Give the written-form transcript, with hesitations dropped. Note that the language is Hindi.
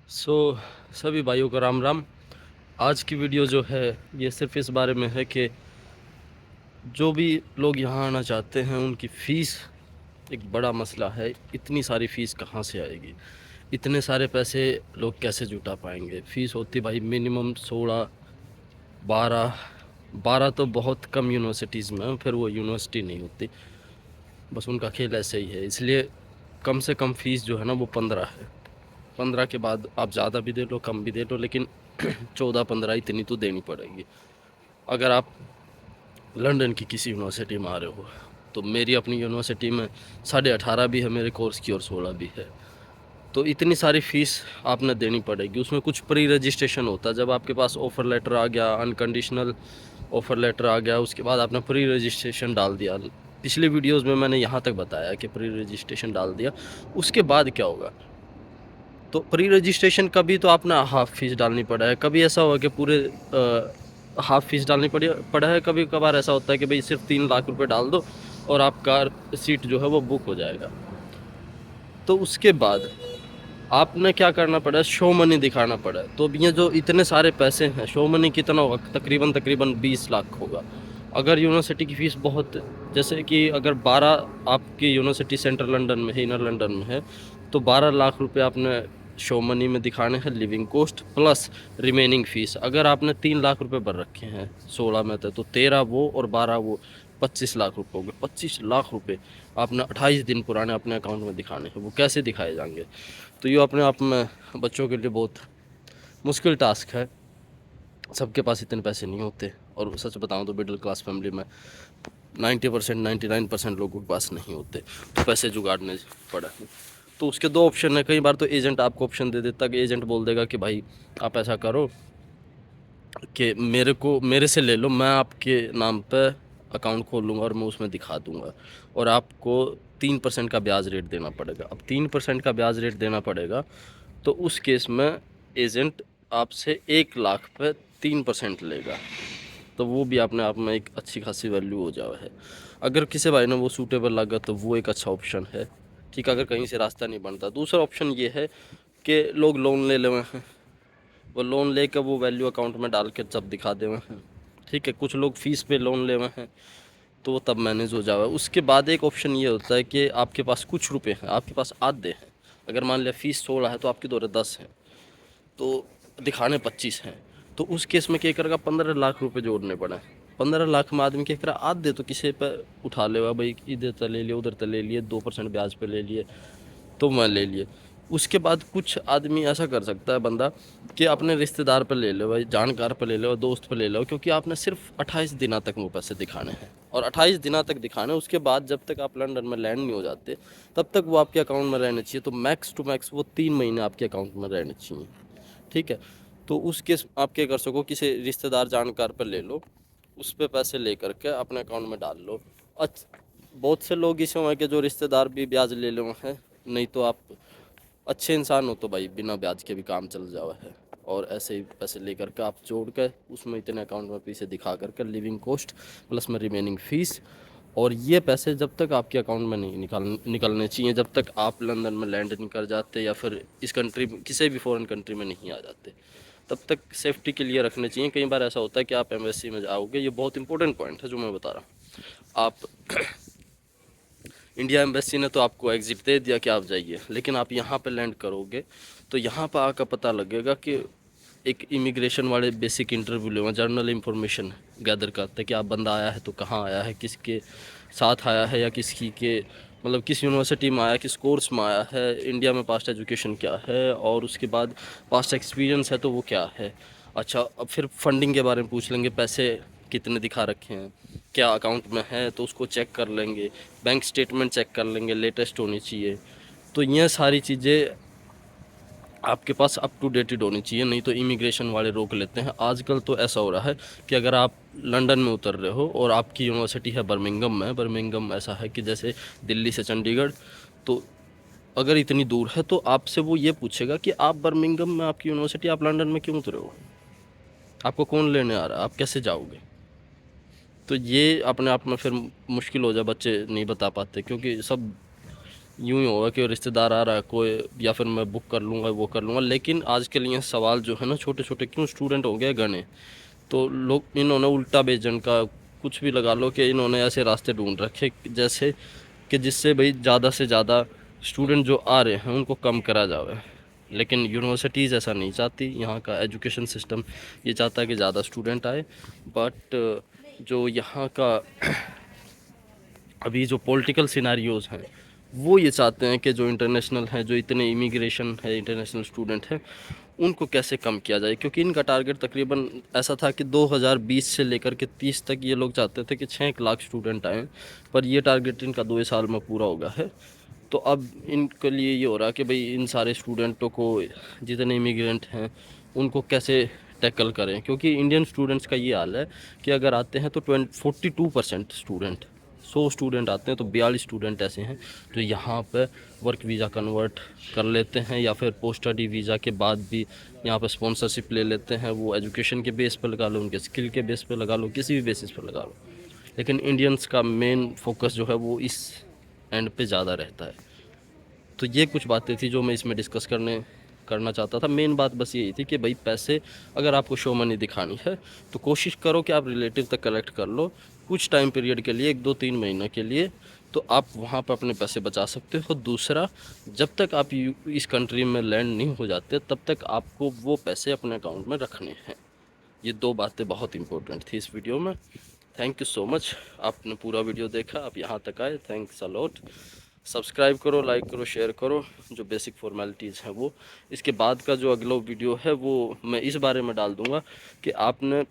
सो सभी भाइयों को राम राम। आज की वीडियो जो है ये सिर्फ इस बारे में है कि जो भी लोग यहाँ आना चाहते हैं उनकी फ़ीस एक बड़ा मसला है। इतनी सारी फ़ीस कहाँ से आएगी, इतने सारे पैसे लोग कैसे जुटा पाएंगे। फ़ीस होती भाई मिनिमम 16, 12, 12 तो बहुत कम यूनिवर्सिटीज़ में है, फिर वो यूनिवर्सिटी नहीं होती, बस उनका खेल ऐसे ही है। इसलिए कम से कम फ़ीस जो है ना वो 15 है। 15 के बाद आप ज़्यादा भी दे लो कम भी दे लो, लेकिन 14-15 इतनी तो देनी पड़ेगी। अगर आप लंदन की किसी यूनिवर्सिटी में आ रहे हो तो मेरी अपनी यूनिवर्सिटी में 18.5 भी है मेरे कोर्स की और 16 भी है। तो इतनी सारी फ़ीस आपने देनी पड़ेगी। उसमें कुछ प्री रजिस्ट्रेशन होता है। जब आपके पास ऑफ़र लेटर आ गया, अनकंडीशनल ऑफ़र लेटर आ गया, उसके बाद आपने प्री रजिस्ट्रेशन डाल दिया। पिछली वीडियोस में मैंने यहाँ तक बताया कि प्री रजिस्ट्रेशन डाल दिया, उसके बाद क्या होगा। तो प्री रजिस्ट्रेशन कभी तो आपने हाफ़ फ़ीस डालनी पड़ा है, कभी ऐसा हुआ कि पूरे हाफ़ फ़ीस डालनी पड़ा है। कभी कभार ऐसा होता है कि भाई सिर्फ 3 लाख रुपए डाल दो और आपका सीट जो है वो बुक हो जाएगा। तो उसके बाद आपने क्या करना पड़ा है, शो मनी दिखाना पड़ा है। तो अब ये जो इतने सारे पैसे हैं, शो मनी कितना होगा, तकरीबन तकरीबन 20 लाख होगा। अगर यूनिवर्सिटी की फ़ीस बहुत, जैसे कि अगर 12 आपकी यूनिवर्सिटी सेंट्रल लंदन में है, इनर लंदन में है, तो 12 लाख रुपए आपने शो मनी में दिखाने हैं, living cost plus remaining fees. अगर आपने 3 लाख रुपए भर रखे हैं 16 में तो 13 वो और 12 वो, 25 लाख रुपए हो गए। 25 लाख रुपए आपने 28 दिन पुराने अपने अकाउंट में दिखाने हैं। वो कैसे दिखाए जाएंगे? तो ये अपने आप में बच्चों के लिए बहुत मुश्किल टास्क है। सबके पास इतने पैसे नहीं होते, और सच बताऊं तो मिडिल क्लास फैमिली में 90%, 99% लोगों के पास नहीं होते, तो पैसे जुगाड़ने पड़ा। तो उसके दो ऑप्शन है। कई बार तो एजेंट आपको ऑप्शन दे देता कि एजेंट बोल देगा कि भाई आप ऐसा करो कि मेरे से ले लो, मैं आपके नाम पे अकाउंट खोल लूँगा और मैं उसमें दिखा दूँगा, और आपको 3% का ब्याज रेट देना पड़ेगा। अब 3% का ब्याज रेट देना पड़ेगा, तो उस केस में एजेंट आपसे 1 लाख पे 3% लेगा। तो वो भी अपने आप में एक अच्छी खासी वैल्यू हो जावा है। अगर किसी भाई ने वो सूटेबल लगा तो वो एक अच्छा ऑप्शन है। ठीक है, अगर कहीं से रास्ता नहीं बनता, दूसरा ऑप्शन ये है कि लोग लोन ले लेवे हैं। वो लोन लेकर वो वैल्यू अकाउंट में डाल के सब दिखा देवे हैं। ठीक है, कुछ लोग फीस पे लोन लेवे हैं, तो वो तब मैनेज हो जावे। उसके बाद एक ऑप्शन ये होता है कि आपके पास कुछ रुपए हैं, आपके पास आधे हैं। अगर मान लिया फ़ीस 16 है तो आपके दौरे 10 हैं, तो दिखाने 25 हैं। तो उस केस में क्या करेगा, 15 लाख रुपए जोड़ने पड़े। 15 लाख में आदमी क्या करा, आधे तो किसी पे उठा लेगा, भाई इधर तो ले लिए, उधर तो ले लिए, 2% ब्याज पे ले लिए, तो मैं ले लिए। उसके बाद कुछ आदमी ऐसा कर सकता है बंदा कि अपने रिश्तेदार पर ले लो, भाई जानकार पर ले लो, दोस्त पर ले लो, क्योंकि आपने सिर्फ 28 दिनों तक वो पैसे दिखाने हैं, और 28 दिनों तक दिखाने। उसके बाद जब तक आप लंदन में लैंड नहीं हो जाते तब तक वो आपके अकाउंट में रहने चाहिए। तो मैक्स टू मैक्स वो 3 महीने आपके अकाउंट में रहने चाहिए। ठीक है, तो उस केस आप क्या कर सको, किसी रिश्तेदार जानकार पर ले लो, उस पर पैसे ले करके अपने अकाउंट में डाल लो। बहुत से लोग इस समय के जो रिश्तेदार भी ब्याज ले लो हैं, नहीं तो आप अच्छे इंसान हो तो भाई बिना ब्याज के भी काम चल जावा है। और ऐसे ही पैसे ले करके आप जोड़ कर उसमें इतने अकाउंट में पैसे दिखा करके लिविंग कॉस्ट प्लस में रिमेनिंग फ़ीस, और ये पैसे जब तक आपके अकाउंट में नहीं निकलने चाहिए, जब तक आप लंदन में लैंड नहीं कर जाते या फिर इस कंट्री किसी भी फॉरेन कंट्री में नहीं आ जाते, तब तक सेफ्टी के लिए रखने चाहिए। कई बार ऐसा होता है कि आप एम्बेसी में जाओगे, ये बहुत इंपॉर्टेंट पॉइंट है जो मैं बता रहा हूँ। आप इंडिया एम्बेसी ने तो आपको एग्जिट दे दिया कि आप जाइए, लेकिन आप यहाँ पे लैंड करोगे तो यहाँ पर आकर पता लगेगा कि एक इमिग्रेशन वाले बेसिक इंटरव्यू लेवा, जर्नल इंफॉर्मेशन गैदर करते हैं कि आप बंदा आया है तो कहाँ आया है, किसके साथ आया है, या किसकी के मतलब किस यूनिवर्सिटी में आया, किस कोर्स में आया है, इंडिया में पास्ट एजुकेशन क्या है, और उसके बाद पास्ट एक्सपीरियंस है तो वो क्या है। अच्छा, अब फिर फंडिंग के बारे में पूछ लेंगे, पैसे कितने दिखा रखे हैं, क्या अकाउंट में है, तो उसको चेक कर लेंगे। बैंक स्टेटमेंट चेक कर लेंगे, लेटेस्ट होनी चाहिए। तो ये सारी चीज़ें आपके पास अप टू डेटेड होनी चाहिए, नहीं तो इमिग्रेशन वाले रोक लेते हैं। आजकल तो ऐसा हो रहा है कि अगर आप लंदन में उतर रहे हो और आपकी यूनिवर्सिटी है बर्मिंघम में, बर्मिंघम ऐसा है कि जैसे दिल्ली से चंडीगढ़, तो अगर इतनी दूर है तो आपसे वो ये पूछेगा कि आप बर्मिंघम में आपकी यूनिवर्सिटी, आप लंदन में क्यों उतरे हो, आपको कौन लेने आ रहा है, आप कैसे जाओगे। तो ये अपने आप में फिर मुश्किल हो जाए, बच्चे नहीं बता पाते, क्योंकि सब यूँ ही होगा कि रिश्तेदार आ रहा है कोई, या फिर मैं बुक कर लूँगा, वो कर लूँगा। लेकिन आजकल ये सवाल जो है ना, छोटे छोटे क्यों स्टूडेंट हो गए गणे, तो लोग इन्होंने उल्टा बेजन का कुछ भी लगा लो कि इन्होंने ऐसे रास्ते ढूंढ रखे जैसे कि जिससे भाई ज़्यादा से ज़्यादा स्टूडेंट जो आ रहे हैं उनको कम करा जाए। लेकिन यूनिवर्सिटीज़ ऐसा नहीं चाहती, यहाँ का एजुकेशन सिस्टम ये चाहता है कि ज़्यादा स्टूडेंट आए। बट जो यहाँ का अभी जो पॉलिटिकल सिनारियोज़ हैं वो ये चाहते हैं कि जो इंटरनेशनल हैं, जो इतने इमिग्रेशन है, इंटरनेशनल स्टूडेंट हैं, उनको कैसे कम किया जाए। क्योंकि इनका टारगेट तकरीबन ऐसा था कि 2020 से लेकर के 30 तक ये लोग चाहते थे कि 6 लाख स्टूडेंट आएँ, पर ये टारगेट इनका 2 साल में पूरा हो गया है। तो अब इनके लिए ये हो रहा है कि भाई इन सारे स्टूडेंटों को, जितने इमिग्रेंट हैं, उनको कैसे टैकल करें। क्योंकि इंडियन स्टूडेंट्स का ये हाल है कि अगर आते हैं तो 42% स्टूडेंट, 100 स्टूडेंट आते हैं तो 42 स्टूडेंट ऐसे हैं जो यहाँ पर वर्क वीज़ा कन्वर्ट कर लेते हैं, या फिर पोस्ट स्टडी वीज़ा के बाद भी यहाँ पर स्पॉन्सरशिप ले लेते हैं। वो एजुकेशन के बेस पर लगा लो, उनके स्किल के बेस पर लगा लो, किसी भी बेसिस पर लगा लो। लेकिन इंडियंस का मेन फोकस जो है वो इस एंड पे ज़्यादा रहता है। तो ये कुछ बातें थी जो मैं इसमें डिस्कस करना चाहता था। मेन बात बस यही थी कि भाई पैसे अगर आपको शो मनी दिखानी है तो कोशिश करो कि आप रिलेटिव तक कलेक्ट कर लो कुछ टाइम पीरियड के लिए, 1-2-3 महीने के लिए, तो आप वहाँ पर अपने पैसे बचा सकते हो। दूसरा, जब तक आप इस कंट्री में लैंड नहीं हो जाते तब तक आपको वो पैसे अपने अकाउंट में रखने हैं। ये 2 बातें बहुत इंपॉर्टेंट थी इस वीडियो में। थैंक यू सो मच, आपने पूरा वीडियो देखा, आप यहाँ तक आए, थैंक्स अ लॉट। सब्सक्राइब करो, लाइक करो, शेयर करो, जो बेसिक फॉर्मेलिटीज़ हैं वो। इसके बाद का जो अगला वीडियो है वो मैं इस बारे में डाल दूँगा कि आपने